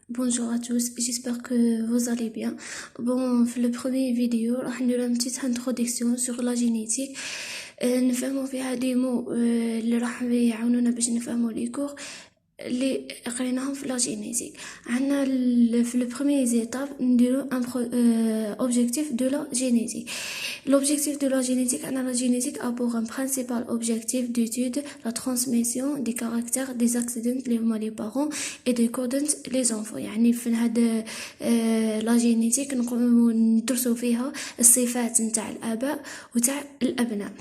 Bonjour à tous, j'espère que vous allez bien. Bon, في le premier vidéo راح ندير une petite introduction sur la génétique. نفهموا فيها دي مو اللي راح يعاونونا باش نفهموا لي كور اللي قريناهم في لا جينيتيك. عندنا في le premier étape نديرو un objectif de la génétique. L'objectif de la génétique, la génétique a pour un principal objectif d'étude la transmission des caractères des accidents les parents et des codes les enfants. يعني في هذا لا جينيتيك ندرسوا فيها الصفات نتاع الآباء وتاع الأبناء.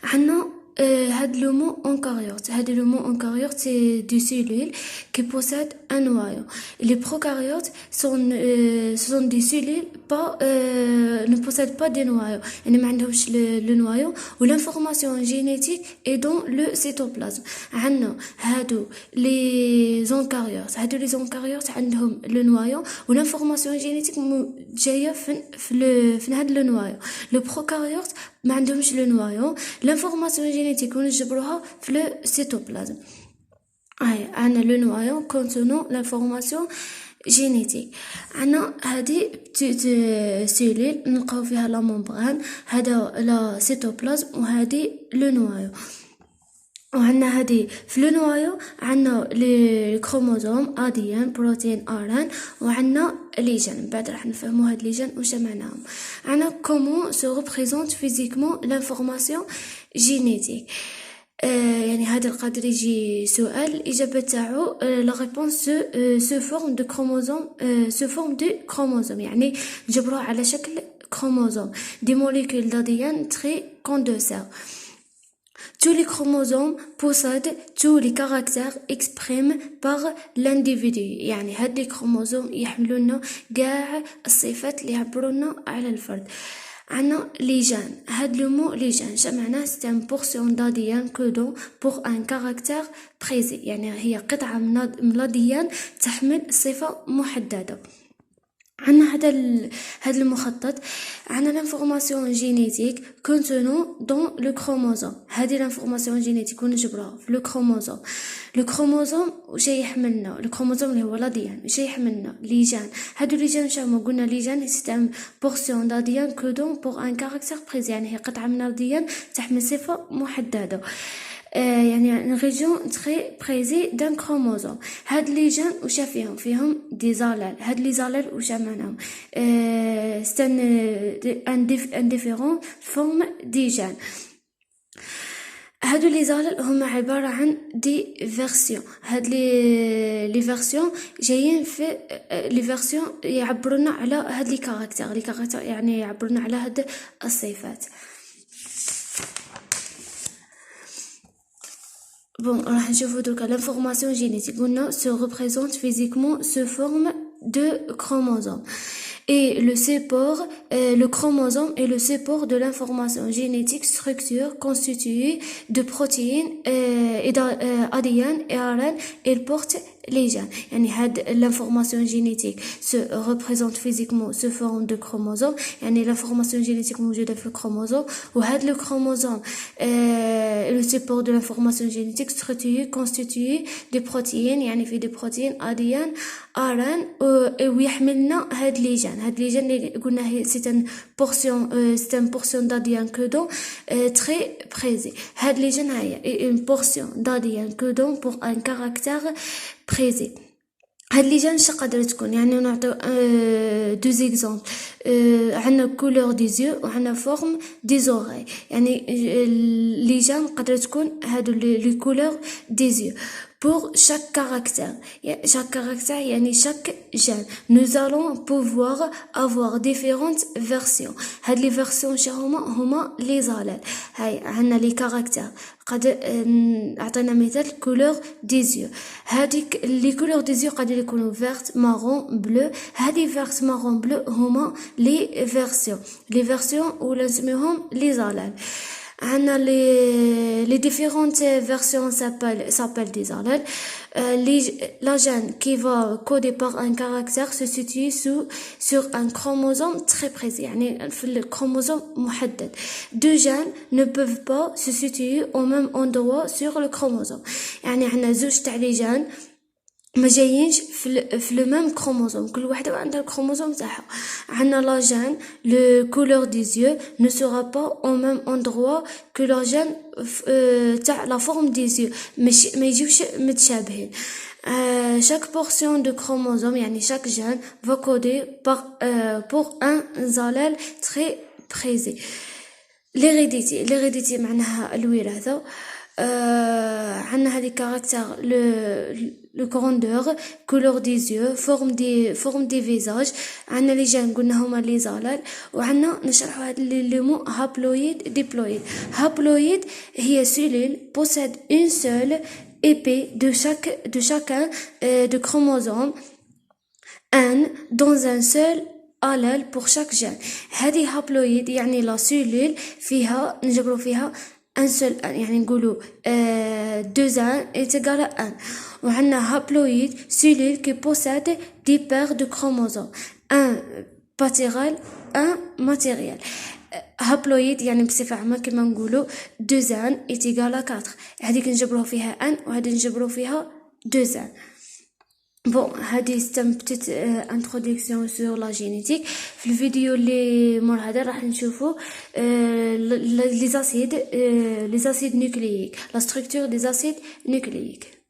عندنا هاد le mot eucaryote. Le mot eucaryote, c'est des cellules qui possèdent un noyau. Les prokaryotes sont des cellules ne possèdent pas de noyau. Elles n'ont le noyau où l'information génétique est dans le cytoplasme. عندنا les eucaryotes. Les eucaryotes عندهم le noyau où l'information génétique جاية في هذا le noyau. Le prokaryote ما عندهمش le noyau. L'information génétique ونجبروها في le cytoplasme. عندنا le noyau contenant l'information génétique. عندنا هذه petite cellule نلقاو فيها la membrane. هذا la cytoplasme وهذه le noyau. وعندنا هذه في لو نوايو عندنا لي كروموزوم اديان بروتين اران وعندنا ليجن. بعد راح نفهموا هاد ليجن واش معناهم. عندنا كومون سو ريبريزونت فيزيكمون لانفورماسيون جينيتيك. يعني هذا القدر يجي سؤال الاجابه تاعو لا ريبونس سو فورم دو كروموزوم سو فورم دو كروموزوم يعني نجبروه على شكل كروموزوم دي موليكول d'ADN très condensées. Tous les chromosomes possèdent tous les caractères exprimés par l'individu. يعني هاد لي كروموزوم يحملونا كاع الصفات اللي يعبرونا على الفرد. عندنا لي جان. هاد لو مو لي جان جمعناه c'est une portion d'ADN codant pour un caractère précis. يعني هي قطعة من الADN تحمل صفة محددة. عندنا هذا المخطط. عندنا لانفورماسيون جينيتيك كونتونون دون لو كروموزوم. هذه لانفورماسيون جينيتيك ونجبروها في لو كروموزوم. لو كروموزوم واش يحملنا؟ الكروموزوم اللي هو لاديان واش يحملنا؟ ليجان. هادو ليجان شامو قلنا ليجان سي ان بورسيون داديان كودون بور ان كاركتير بريزي يعني هي قطعه من الديان تحمل صفه محدده. يعني ريجيون تري بريزي دان كروموزوم. هاد لي جان واش فيهم دي زالال. هاد لي زالال واش معناهم؟ ستان ان ديفيرون فورم دي جان. هادو لي زالال هما عباره عن دي فيرسيون. هاد لي فيرسيون جايين في لي فيرسيون يعبرونا على هاد لي كاركتير يعني يعبرونا على هاد الصفات. Bon, راح نشوفو دوكا l'information génétique قلنا se représente physiquement sous forme de chromosomes. Et le support, le chromosome est le support de l'information génétique, structure constituée de protéines et d'ADN et ARN. Elle porte les gènes. يعني هاد l'information génétique se représente physiquement sous forme de chromosome. يعني l'information génétique موجودة في الكروموزوم وهاد le chromosome le support de l'information génétique structurée constituée de protéines يعني في des protéines ADN ARN ويحملنا هاد لي جين. هاد لي جين اللي قلنا هي c'est une portion d'ADN codant très précis. هاد لي جين هي une portion d'ADN codant pour un caractère précis. هاد لي جان قادرة تكون يعني نعطيو دو زيكزامبل. عندنا كولور دي زيو وعندنا فورم دي زوغي. يعني لي جان قادرة تكون هادو لي كولور دي زيو pour chaque caractère. Chaque caractère يعني chaque gène. Nous allons pouvoir avoir différentes versions. هاد لي فيرسيون هما لي زالال. هاي عندنا لي كاركتير. قد اعطينا مثال كولور دي زيو. هذيك لي كولور دي زيو قادر يكونوا فيرت مارون بلو. هذه فيرت مارون بلو هما لي فيرسيون ولا نسميهم لي زالال. عندنا les différentes versions s'appellent des allèles. La gène qui va coder par un caractère se situe sur un chromosome très précis يعني في الكروموزوم محدد. Deux gènes ne peuvent pas se situer au même endroit sur le chromosome. يعني عندنا زوج تاع لي جان ما جايينش في لو ميم كروموزوم، كل وحده عندها الكروموزوم تاعها. عندنا لا جين لو كولور دي زيو ne sera pas au même endroit que la gène تاع لا فورم دي زيو، مش ما يجيوش متشابهين. chaque portion de chromosome يعني chaque gène va coder pour un allèle très précis. l'hérédité معناها الوراثة. عندنا هذه كاركتر le grandeur, couleur des yeux, forme des visages. عندنا لي جين قلنا هما لي زالال. وعندنا نشرحوا هاد لي مو هابلويد ديبلويد. هابلويد هي cellule possède une seule épée de chacun de chromosomes un dans un seul allèle pour chaque gène. هذه هابلويد يعني لا سيلول فيها نجبروا فيها un seul يعني نقولوا 2 ans est égal à 1. وعندنا haploïde cellule qui possède 10 paires de chromosomes, un parental un matériel. haploïde يعني بصفة عامة كما نقولوا 2 ans est égal à 4. هذيك نجبروها فيها 1 وهذه نجبروا فيها 2 ans. بون هذه استمتت انتروداكسيون سور لا جينيتيك. في الفيديو اللي مور هذا راح نشوفوا لي زاسيد نوكلييك، لا ستركتور دي زاسيد نوكلييك.